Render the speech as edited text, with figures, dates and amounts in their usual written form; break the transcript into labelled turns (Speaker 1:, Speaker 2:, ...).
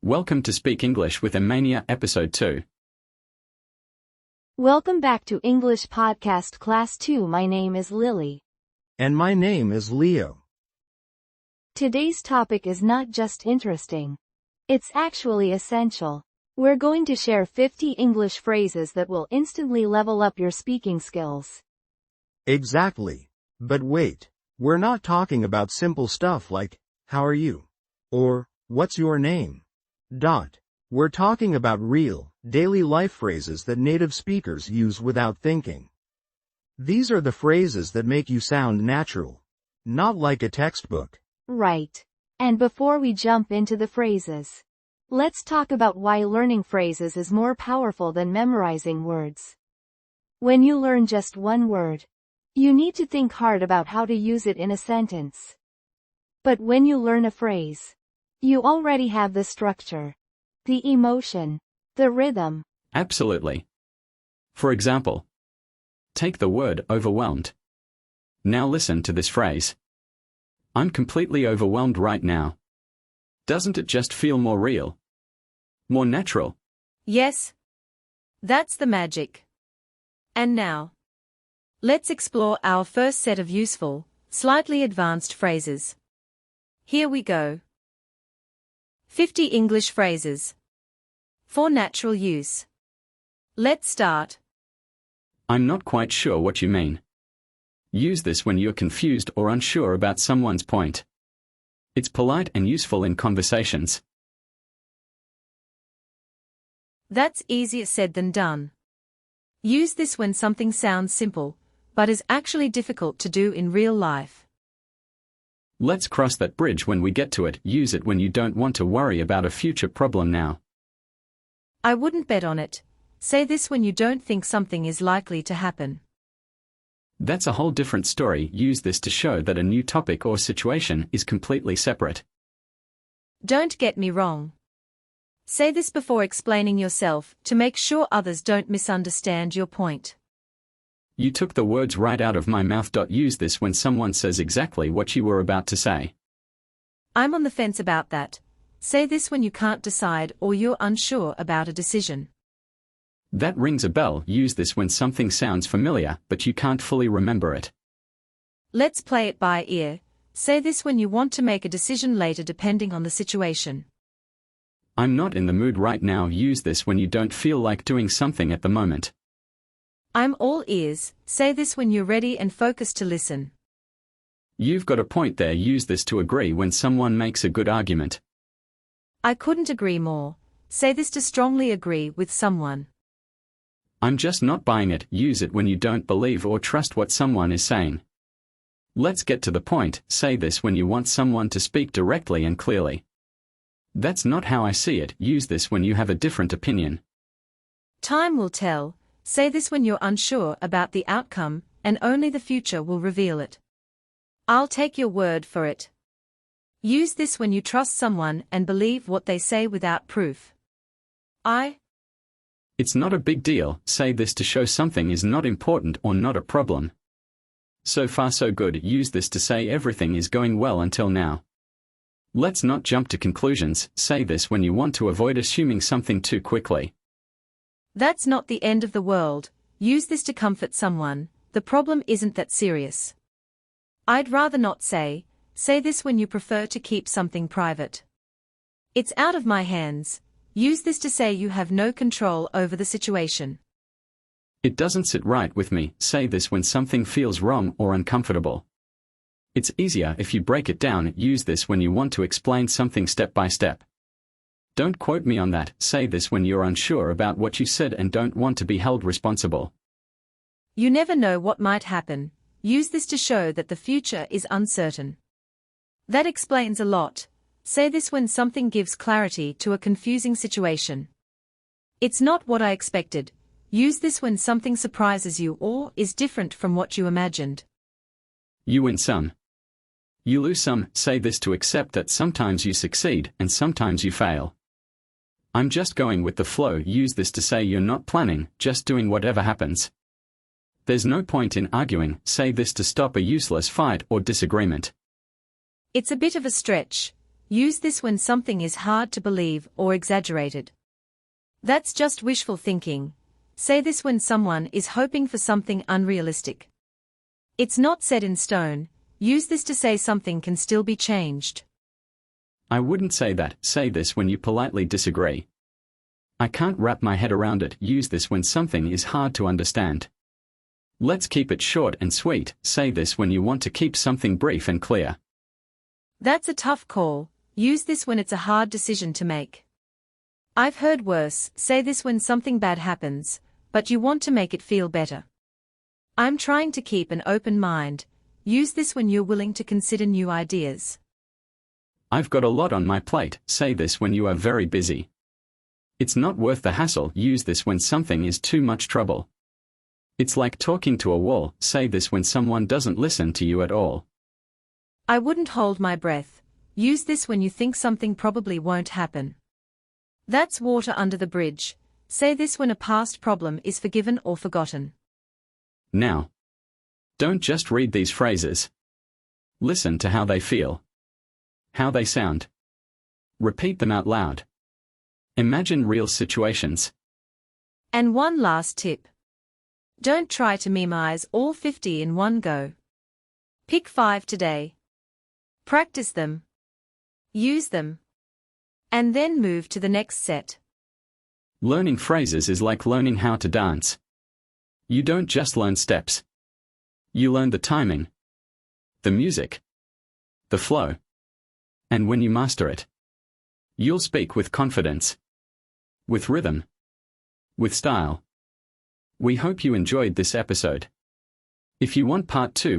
Speaker 1: Welcome to Speak English with Emania Episode 2.
Speaker 2: Welcome back to English Podcast Class 2. My name is Lily.
Speaker 3: And my name is Leo.
Speaker 2: Today's topic is not just interesting. It's actually essential. We're going to share 50 English phrases that will instantly level up your speaking skills.
Speaker 3: Exactly. But wait, we're not talking about simple stuff like, how are you? Or, what's your name? We're talking about real, daily life phrases that native speakers use without thinking. These are the phrases that make you sound natural, not like a textbook.
Speaker 2: Right. And before we jump into the phrases, let's talk about why learning phrases is more powerful than memorizing words. When you learn just one word, you need to think hard about how to use it in a sentence. But when you learn a phrase, you already have the structure, the emotion, the rhythm.
Speaker 1: Absolutely. For example, take the word overwhelmed. Now listen to this phrase. I'm completely overwhelmed right now. Doesn't it just feel more real? More natural?
Speaker 4: Yes. That's the magic. And now, let's explore our first set of useful, slightly advanced phrases. Here we go. 50 English phrases. For natural use. Let's start.
Speaker 1: I'm not quite sure what you mean. Use this when you're confused or unsure about someone's point. It's polite and useful in conversations.
Speaker 4: That's easier said than done. Use this when something sounds simple, but is actually difficult to do in real life.
Speaker 1: Let's cross that bridge when we get to it. Use it when you don't want to worry about a future problem now.
Speaker 4: I wouldn't bet on it. Say this when you don't think something is likely to happen.
Speaker 1: That's a whole different story. Use this to show that a new topic or situation is completely separate.
Speaker 4: Don't get me wrong. Say this before explaining yourself to make sure others don't misunderstand your point.
Speaker 1: You took the words right out of my mouth. Use this when someone says exactly what you were about to say.
Speaker 4: I'm on the fence about that. Say this when you can't decide or you're unsure about a decision.
Speaker 1: That rings a bell. Use this when something sounds familiar, but you can't fully remember it.
Speaker 4: Let's play it by ear. Say this when you want to make a decision later depending on the situation.
Speaker 1: I'm not in the mood right now. Use this when you don't feel like doing something at the moment.
Speaker 4: I'm all ears. Say this when you're ready and focused to listen.
Speaker 1: You've got a point there. Use this to agree when someone makes a good argument.
Speaker 4: I couldn't agree more. Say this to strongly agree with someone.
Speaker 1: I'm just not buying it. Use it when you don't believe or trust what someone is saying. Let's get to the point. Say this when you want someone to speak directly and clearly. That's not how I see it. Use this when you have a different opinion.
Speaker 4: Time will tell. Say this when you're unsure about the outcome, and only the future will reveal it. I'll take your word for it. Use this when you trust someone and believe what they say without proof.
Speaker 1: It's not a big deal. Say this to show something is not important or not a problem. So far so good. Use this to say everything is going well until now. Let's not jump to conclusions. Say this when you want to avoid assuming something too quickly.
Speaker 4: That's not the end of the world. Use this to comfort someone. The problem isn't that serious. I'd rather not say this when you prefer to keep something private. It's out of my hands. Use this to say you have no control over the situation.
Speaker 1: It doesn't sit right with me. Say this when something feels wrong or uncomfortable. It's easier if you break it down. Use this when you want to explain something step by step. Don't quote me on that. Say this when you're unsure about what you said and don't want to be held responsible.
Speaker 4: You never know what might happen. Use this to show that the future is uncertain. That explains a lot. Say this when something gives clarity to a confusing situation. It's not what I expected. Use this when something surprises you or is different from what you imagined.
Speaker 1: You win some. You lose some. Say this to accept that sometimes you succeed and sometimes you fail. I'm just going with the flow. Use this to say you're not planning, just doing whatever happens. There's no point in arguing. Say this to stop a useless fight or disagreement.
Speaker 4: It's a bit of a stretch. Use this when something is hard to believe or exaggerated. That's just wishful thinking. Say this when someone is hoping for something unrealistic. It's not set in stone. Use this to say something can still be changed.
Speaker 1: I wouldn't say that. Say this when you politely disagree. I can't wrap my head around it. Use this when something is hard to understand. Let's keep it short and sweet. Say this when you want to keep something brief and clear.
Speaker 4: That's a tough call. Use this when it's a hard decision to make. I've heard worse. Say this when something bad happens, but you want to make it feel better. I'm trying to keep an open mind. Use this when you're willing to consider new ideas.
Speaker 1: I've got a lot on my plate. Say this when you are very busy. It's not worth the hassle. Use this when something is too much trouble. It's like talking to a wall. Say this when someone doesn't listen to you at all.
Speaker 4: I wouldn't hold my breath. Use this when you think something probably won't happen. That's water under the bridge. Say this when a past problem is forgiven or forgotten.
Speaker 1: Now, don't just read these phrases. Listen to how they feel, how they sound. Repeat them out loud. Imagine real situations.
Speaker 4: And one last tip. Don't try to memorize all 50 in one go. Pick 5 today. Practice them. Use them. And then move to the next set.
Speaker 1: Learning phrases is like learning how to dance. You don't just learn steps. You learn the timing, the music, the flow. And when you master it, you'll speak with confidence, with rhythm, with style. We hope you enjoyed this episode. If you want part 2,